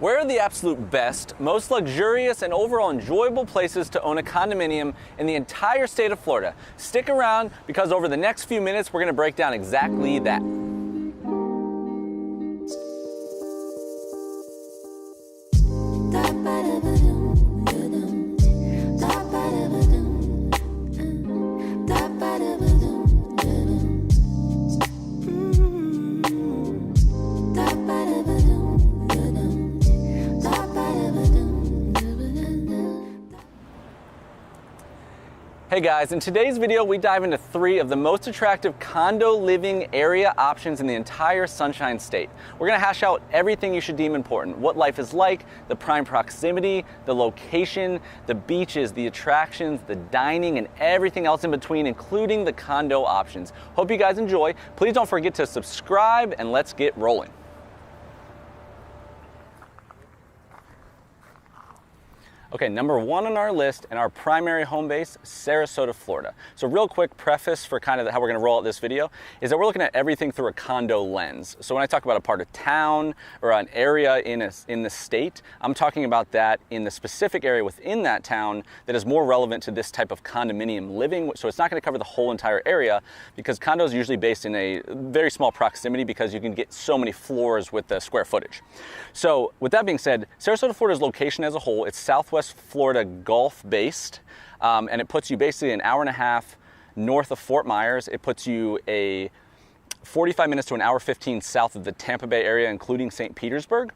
Where are the absolute best, most luxurious, and overall enjoyable places to own a condominium in the entire state of Florida? Stick around because over the next few minutes, we're going to break down exactly that. Hey guys, in today's video we dive into 3 of the most attractive condo living area options in the entire Sunshine State. We're going to hash out everything you should deem important, what life is like, the prime proximity, the location, the beaches, the attractions, the dining, and everything else in between, including the condo options. Hope you guys enjoy. Please don't forget to subscribe and let's get rolling. Okay, number 1 on our list and our primary home base, Sarasota, Florida. So real quick preface for kind of how we're gonna roll out this video is that we're looking at everything through a condo lens. So when I talk about a part of town or an area in the state, I'm talking about that in the specific area within that town that is more relevant to this type of condominium living. So it's not gonna cover the whole entire area because condos are usually based in a very small proximity because you can get so many floors with the square footage. So with that being said, Sarasota, Florida's location as a whole, it's Southwest Florida Gulf based, and it puts you basically an hour and a half north of Fort Myers. It puts you a 45 minutes to an hour 15 south of the Tampa Bay area, including St. Petersburg.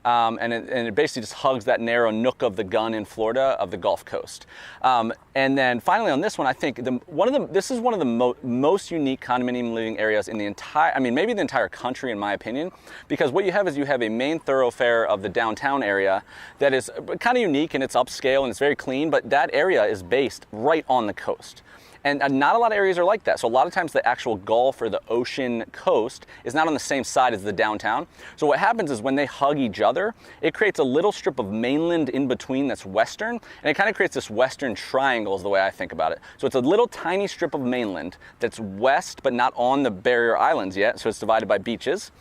And it basically just hugs that narrow nook of the gun in Florida of the Gulf Coast. And then finally on this one, I think this is one of the most unique condominium living areas in the entire, maybe the entire country in my opinion, because what you have is you have a main thoroughfare of the downtown area that is kind of unique and it's upscale and it's very clean, but that area is based right on the coast. And not a lot of areas are like that. So a lot of times the actual Gulf or the ocean coast is not on the same side as the downtown. So what happens is when they hug each other, it creates a little strip of mainland in between that's western, and it kind of creates this western triangle is the way I think about it. So it's a little tiny strip of mainland that's west but not on the barrier islands yet, so it's divided by beaches.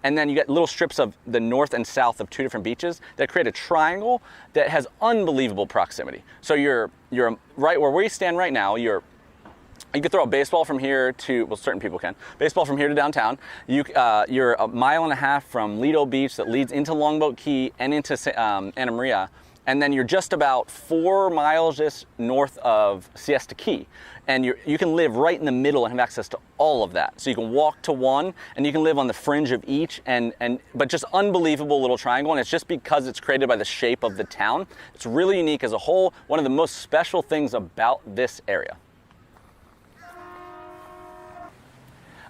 And then you get little strips of the north and south of 2 different beaches that create a triangle that has unbelievable proximity. So you're right where we stand right now, you can throw a baseball from here to, well, certain people can, baseball from here to downtown. You're a mile and a half from Lido Beach that leads into Longboat Key and into Anna Maria. And then you're just about 4 miles just north of Siesta Key. And you can live right in the middle and have access to all of that. So you can walk to one and you can live on the fringe of each, but just unbelievable little triangle. And it's just because it's created by the shape of the town. It's really unique as a whole. One of the most special things about this area.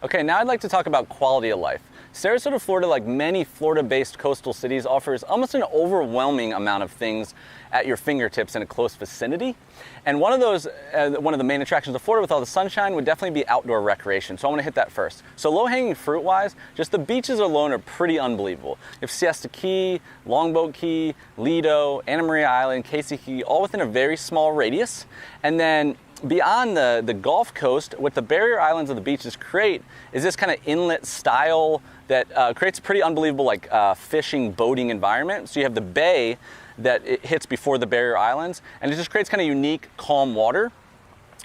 Okay, now I'd like to talk about quality of life. Sarasota, Florida, like many Florida-based coastal cities, offers almost an overwhelming amount of things at your fingertips in a close vicinity. And one of the main attractions of Florida with all the sunshine would definitely be outdoor recreation. So I want to hit that first. So low-hanging fruit-wise, just the beaches alone are pretty unbelievable. You have Siesta Key, Longboat Key, Lido, Anna Maria Island, Casey Key, all within a very small radius. And then beyond the Gulf Coast, what the barrier islands of the beaches create is this kind of inlet style that creates a pretty unbelievable fishing, boating environment. So you have the bay that it hits before the barrier islands, and it just creates kind of unique, calm water.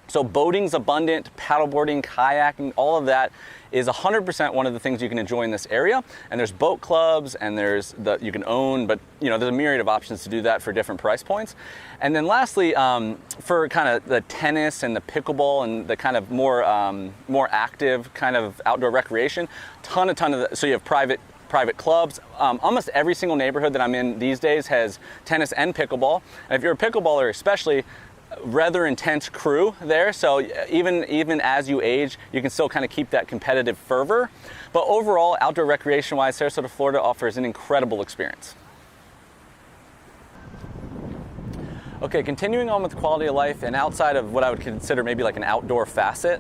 So boating's abundant, paddleboarding, kayaking, all of that is 100% one of the things you can enjoy in this area. And there's boat clubs and you can own, but there's a myriad of options to do that for different price points. And then lastly, for kind of the tennis and the pickleball and the kind of more active kind of outdoor recreation, ton of so you have private clubs. Almost every single neighborhood that I'm in these days has tennis and pickleball. And if you're a pickleballer especially, rather intense crew there, so even as you age, you can still kind of keep that competitive fervor. But overall, outdoor recreation-wise, Sarasota, Florida offers an incredible experience. Okay, continuing on with quality of life and outside of what I would consider maybe like an outdoor facet,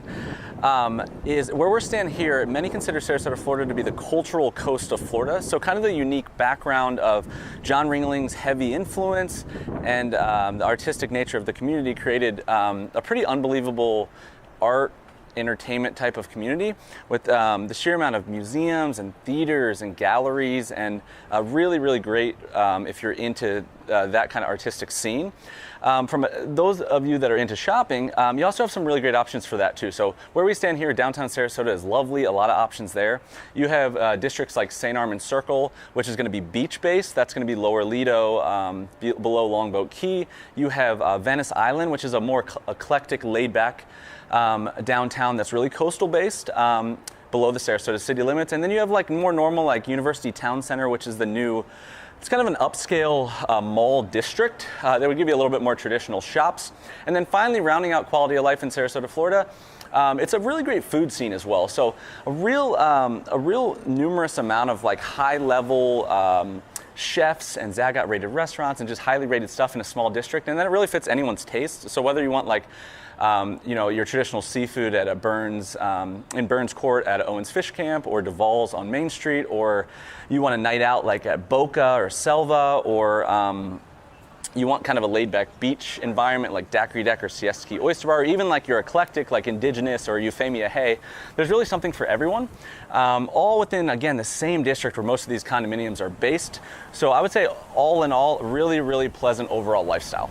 is where we're standing here. Many consider Sarasota, Florida to be the cultural coast of Florida. So kind of the unique background of John Ringling's heavy influence and the artistic nature of the community created a pretty unbelievable art entertainment type of community with the sheer amount of museums and theaters and galleries, and really, really great if you're into that kind of artistic scene. From those of you that are into shopping, you also have some really great options for that too. So where we stand here, downtown Sarasota is lovely, a lot of options there. You have districts like St. Armand Circle, which is going to be beach-based. That's going to be Lower Lido, below Longboat Key. You have Venice Island, which is a more eclectic, laid-back downtown that's really coastal-based. Below the Sarasota city limits. And then you have like more normal like University Town Center, which is the new, it's kind of an upscale mall district that would give you a little bit more traditional shops. And then finally, rounding out quality of life in Sarasota, Florida, it's a really great food scene as well. So a real numerous amount of like high level chefs and Zagat rated restaurants and just highly rated stuff in a small district. And then it really fits anyone's taste. So whether you want like your traditional seafood at a Burns, in Burns Court at Owens Fish Camp or Duval's on Main Street, or you want a night out like at Boca or Selva, or you want kind of a laid-back beach environment like Daiquiri Deck or Siesta Key Oyster Bar, or even like your eclectic like Indigenous or Euphemia Hay, there's really something for everyone. All within, again, the same district where most of these condominiums are based. So I would say all in all, really, really pleasant overall lifestyle.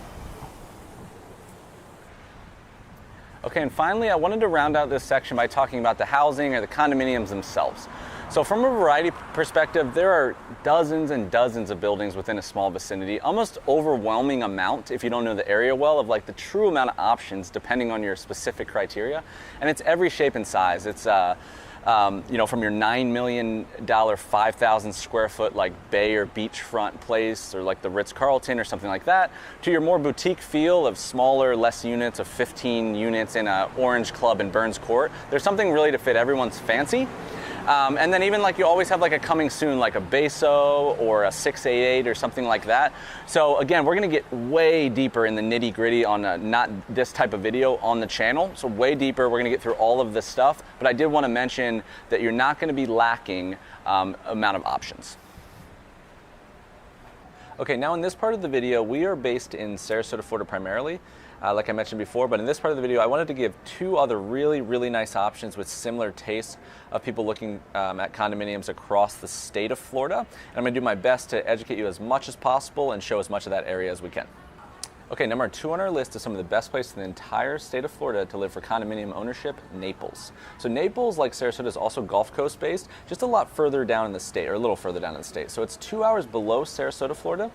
Okay, and finally, I wanted to round out this section by talking about the housing or the condominiums themselves. So from a variety perspective, there are dozens and dozens of buildings within a small vicinity, almost overwhelming amount if you don't know the area well, of like the true amount of options depending on your specific criteria. And it's every shape and size. It's from your $9 million, 5,000 square foot like bay or beachfront place, or like the Ritz-Carlton or something like that, to your more boutique feel of smaller, less units, of 15 units in a Orange Club in Burns Court. There's something really to fit everyone's fancy. And then even like you always have like a coming soon, like a Beso or a 688 or something like that. So again, we're going to get way deeper in the nitty gritty on not this type of video on the channel. So way deeper, we're going to get through all of this stuff. But I did want to mention that you're not going to be lacking amount of options. Okay, now in this part of the video, we are based in Sarasota, Florida primarily. Like I mentioned before, but in this part of the video, I wanted to give two other really, really nice options with similar tastes of people looking at condominiums across the state of Florida. And I'm gonna do my best to educate you as much as possible and show as much of that area as we can. Okay, number 2 on our list is some of the best places in the entire state of Florida to live for condominium ownership, Naples. So Naples, like Sarasota, is also Gulf Coast based, just a lot further down in the state, or a little further down in the state. So it's 2 hours below Sarasota, Florida,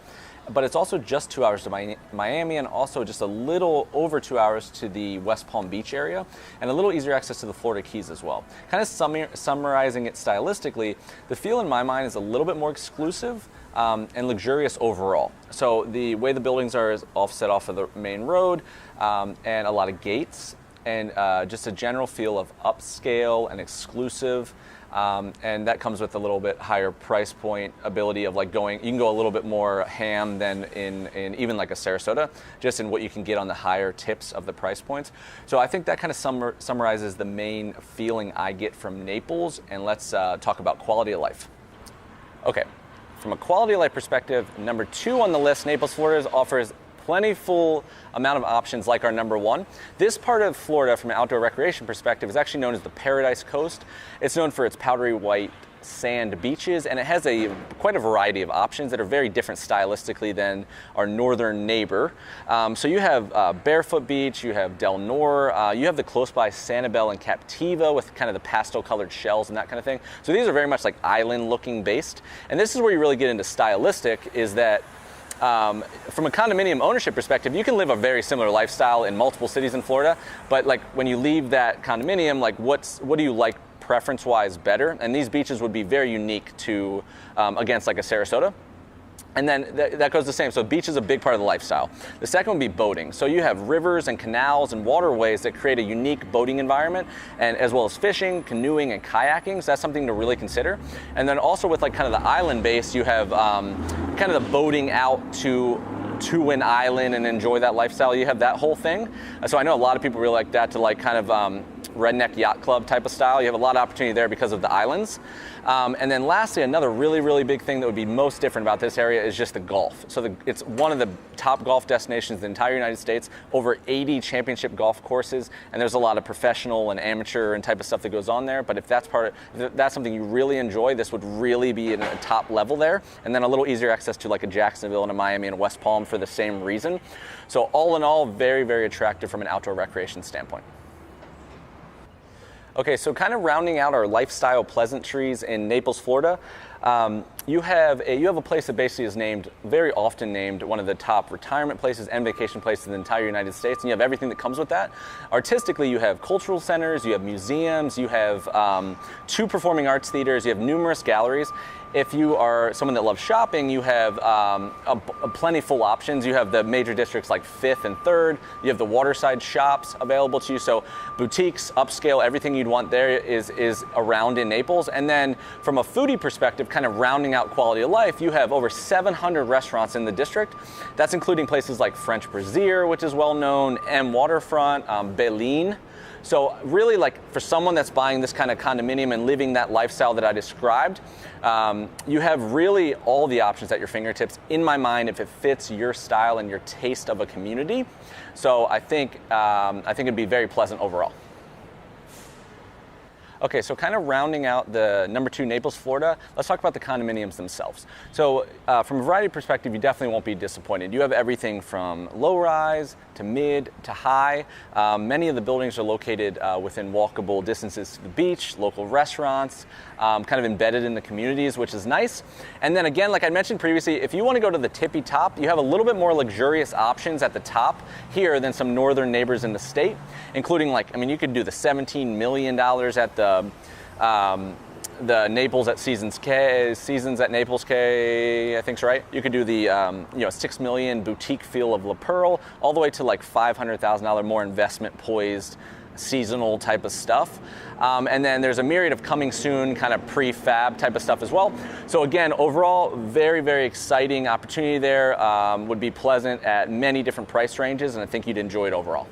but it's also just 2 hours to Miami, and also just a little over 2 hours to the West Palm Beach area, and a little easier access to the Florida Keys as well. Kind of summarizing it stylistically, the feel in my mind is a little bit more exclusive and luxurious overall. So the way the buildings are is offset off of the main road, and a lot of gates, and just a general feel of upscale and exclusive. And that comes with a little bit higher price point ability of like you can go a little bit more ham than in even like a Sarasota, just in what you can get on the higher tips of the price points. So I think that kind of summarizes the main feeling I get from Naples, and let's talk about quality of life. Okay, from a quality of life perspective, number 2 on the list, Naples, Florida offers plentiful amount of options like our number 1. This part of Florida from an outdoor recreation perspective is actually known as the Paradise Coast. It's known for its powdery white sand beaches, and it has quite a variety of options that are very different stylistically than our northern neighbor. So you have Barefoot Beach, you have Del Nor, you have the close by Sanibel and Captiva with kind of the pastel colored shells and that kind of thing. So these are very much like island looking based, and this is where you really get into stylistic, is that from a condominium ownership perspective, you can live a very similar lifestyle in multiple cities in Florida, but like when you leave that condominium, like what do you like preference-wise better? And these beaches would be very unique to against like a Sarasota. And then that goes the same. So beach is a big part of the lifestyle. The second would be boating. So you have rivers and canals and waterways that create a unique boating environment, and as well as fishing, canoeing, and kayaking. So that's something to really consider. And then also with like kind of the island base, you have kind of the boating out to an island and enjoy that lifestyle. You have that whole thing. So I know a lot of people really like that to like kind of redneck yacht club type of style. You have a lot of opportunity there because of the islands. And then lastly, another really, really big thing that would be most different about this area is just the golf. So it's one of the top golf destinations in the entire United States, over 80 championship golf courses, and there's a lot of professional and amateur and type of stuff that goes on there. But if that's something you really enjoy, this would really be at a top level there. And then a little easier access to like a Jacksonville and a Miami and a West Palm for the same reason. So all in all, very, very attractive from an outdoor recreation standpoint. Okay, so kind of rounding out our lifestyle pleasantries in Naples, Florida, you have a place that basically is very often named one of the top retirement places and vacation places in the entire United States, and you have everything that comes with that. Artistically, you have cultural centers, you have museums, you have 2 performing arts theaters, you have numerous galleries. If you are someone that loves shopping, you have plentiful options. You have the major districts like 5th and 3rd. You have the waterside shops available to you. So boutiques, upscale, everything you'd want there is around in Naples. And then from a foodie perspective, kind of rounding out quality of life, you have over 700 restaurants in the district. That's including places like French Brazier, which is well known, M Waterfront, Belline. So really, like for someone that's buying this kind of condominium and living that lifestyle that I described, you have really all the options at your fingertips, in my mind, if it fits your style and your taste of a community. So I think it'd be very pleasant overall. Okay, so kind of rounding out the number 2 Naples, Florida, let's talk about the condominiums themselves. So from a variety perspective, you definitely won't be disappointed. You have everything from low rise to mid to high. Many of the buildings are located within walkable distances to the beach, local restaurants, kind of embedded in the communities, which is nice. And then again, like I mentioned previously, if you want to go to the tippy top, you have a little bit more luxurious options at the top here than some northern neighbors in the state, including you could do the $17 million at the Naples at Seasons at Naples K, I think's right. You could do the $6 million boutique feel of La Pearl, all the way to like $500,000 more investment poised seasonal type of stuff. And then there's a myriad of coming soon kind of prefab type of stuff as well. So again, overall, very, very exciting opportunity there. Would be pleasant at many different price ranges, and I think you'd enjoy it overall.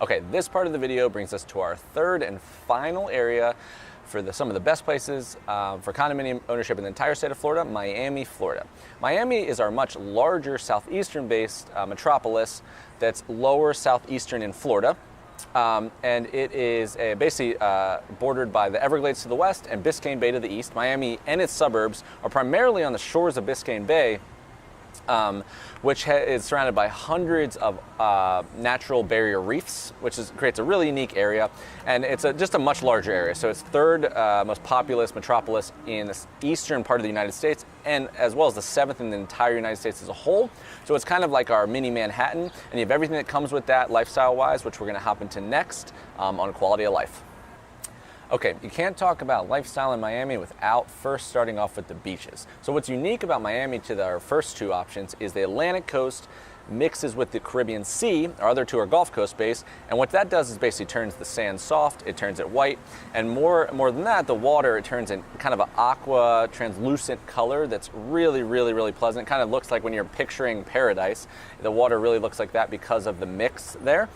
Okay, this part of the video brings us to our third and final area for some of the best places for condominium ownership in the entire state of Florida, Miami, Florida. Miami is our much larger southeastern-based metropolis that's lower southeastern in Florida. And it is basically bordered by the Everglades to the west and Biscayne Bay to the east. Miami and its suburbs are primarily on the shores of Biscayne Bay, which is surrounded by hundreds of natural barrier reefs, which creates a really unique area, and it's just a much larger area. So it's third most populous metropolis in the eastern part of the United States, and as well as the 7th in the entire United States as a whole. So it's kind of like our mini Manhattan, and you have everything that comes with that lifestyle-wise, which we're going to hop into next on quality of life. Okay, you can't talk about lifestyle in Miami without first starting off with the beaches. So what's unique about Miami to our first 2 options is the Atlantic coast mixes with the Caribbean Sea. Our other 2 are Gulf Coast based, and what that does is basically turns the sand soft, it turns it white, and more than that, the water, it turns in kind of an aqua translucent color that's really, really, really pleasant. It kind of looks like when you're picturing paradise, the water really looks like that because of the mix there.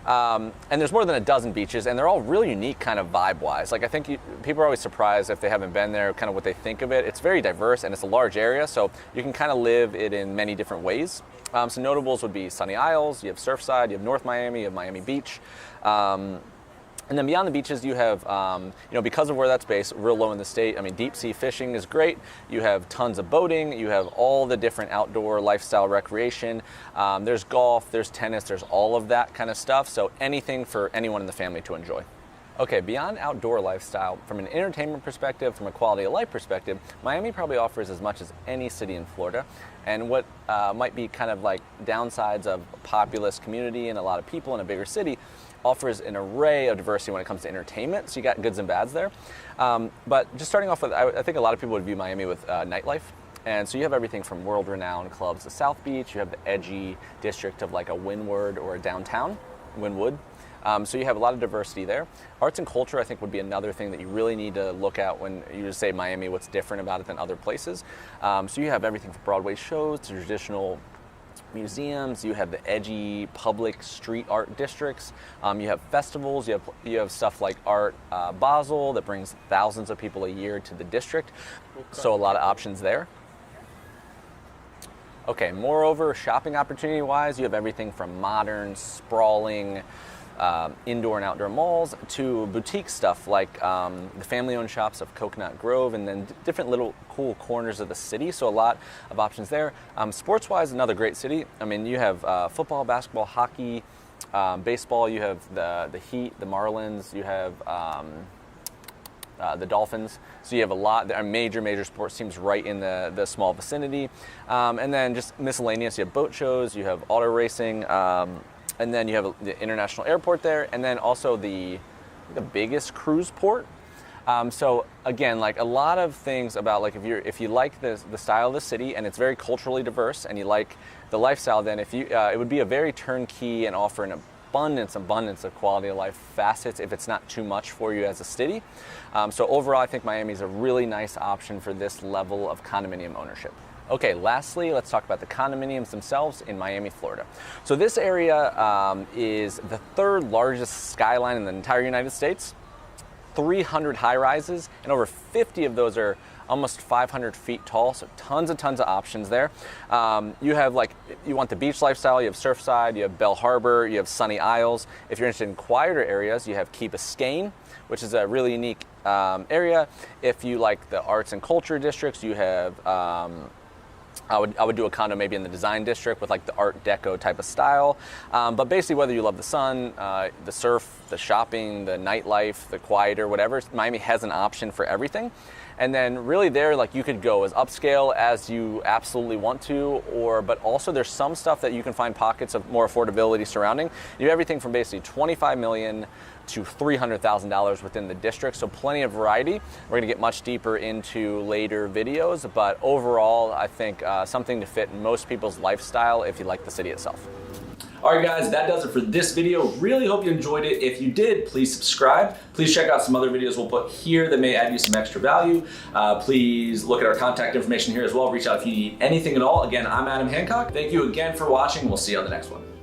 And there's more than a dozen beaches, and they're all really unique kind of vibe-wise. Like I think people are always surprised if they haven't been there, kind of what they think of it. It's very diverse, and it's a large area, so you can kind of live it in many different ways. Some notables would be Sunny Isles, you have Surfside, you have North Miami, you have Miami Beach. And then beyond the beaches, you have, because of where that's based, real low in the state, deep sea fishing is great. You have tons of boating. You have all the different outdoor lifestyle recreation. There's golf, there's tennis, there's all of that kind of stuff. So anything for anyone in the family to enjoy. Okay, beyond outdoor lifestyle, from an entertainment perspective, from a quality of life perspective, Miami probably offers as much as any city in Florida. And what might be kind of like downsides of a populous community and a lot of people in a bigger city offers an array of diversity when it comes to entertainment. So you got goods and bads there. But just starting off with, I think a lot of people would view Miami with nightlife. And so you have everything from world-renowned clubs to South Beach. You have the edgy district of like a Wynwood or a downtown, Wynwood. So you have a lot of diversity there. Arts and culture, I think, would be another thing that you really need to look at when you just say Miami, what's different about it than other places. So you have everything from Broadway shows to traditional museums, you have the edgy public street art districts, you have festivals, you have stuff like Art Basel that brings thousands of people a year to the district, so a lot of options there. Okay, moreover, shopping opportunity wise, you have everything from modern, sprawling, indoor and outdoor malls to boutique stuff like the family-owned shops of Coconut Grove, and then different little cool corners of the city, so a lot of options there. Sports-wise, another great city. I mean, you have football, basketball, hockey, baseball, you have the Heat, the Marlins, you have the Dolphins, so you have a lot. There are major sports teams right in the small vicinity, and then just miscellaneous. You have boat shows, you have auto racing, and then you have the international airport there, and then also the biggest cruise port. So again, like a lot of things about, like, if you like the style of the city and it's very culturally diverse and you like the lifestyle, then it would be a very turnkey and offer an abundance of quality of life facets if it's not too much for you as a city. So overall, I think Miami is a really nice option for this level of condominium ownership. Okay, lastly, let's talk about the condominiums themselves in Miami, Florida. So this area is the third largest skyline in the entire United States. 300 high-rises, and over 50 of those are almost 500 feet tall, so tons of options there. You have, like, you want the beach lifestyle, you have Surfside, you have Bell Harbor, you have Sunny Isles. If you're interested in quieter areas, you have Key Biscayne, which is a really unique area. If you like the arts and culture districts, you have I would do a condo maybe in the design district with like the Art Deco type of style. But basically, whether you love the sun, the surf, the shopping, the nightlife, the quieter, whatever, Miami has an option for everything. And then really there, like, you could go as upscale as you absolutely want to, but also there's some stuff that you can find pockets of more affordability surrounding. You have everything from basically $25 million to $300,000 within the district, so plenty of variety. We're gonna get much deeper into later videos, but overall, I think something to fit most people's lifestyle if you like the city itself. All right, guys, that does it for this video. Really hope you enjoyed it. If you did, please subscribe. Please check out some other videos we'll put here that may add you some extra value. Please look at our contact information here as well. Reach out if you need anything at all. Again, I'm Adam Hancock. Thank you again for watching. We'll see you on the next one.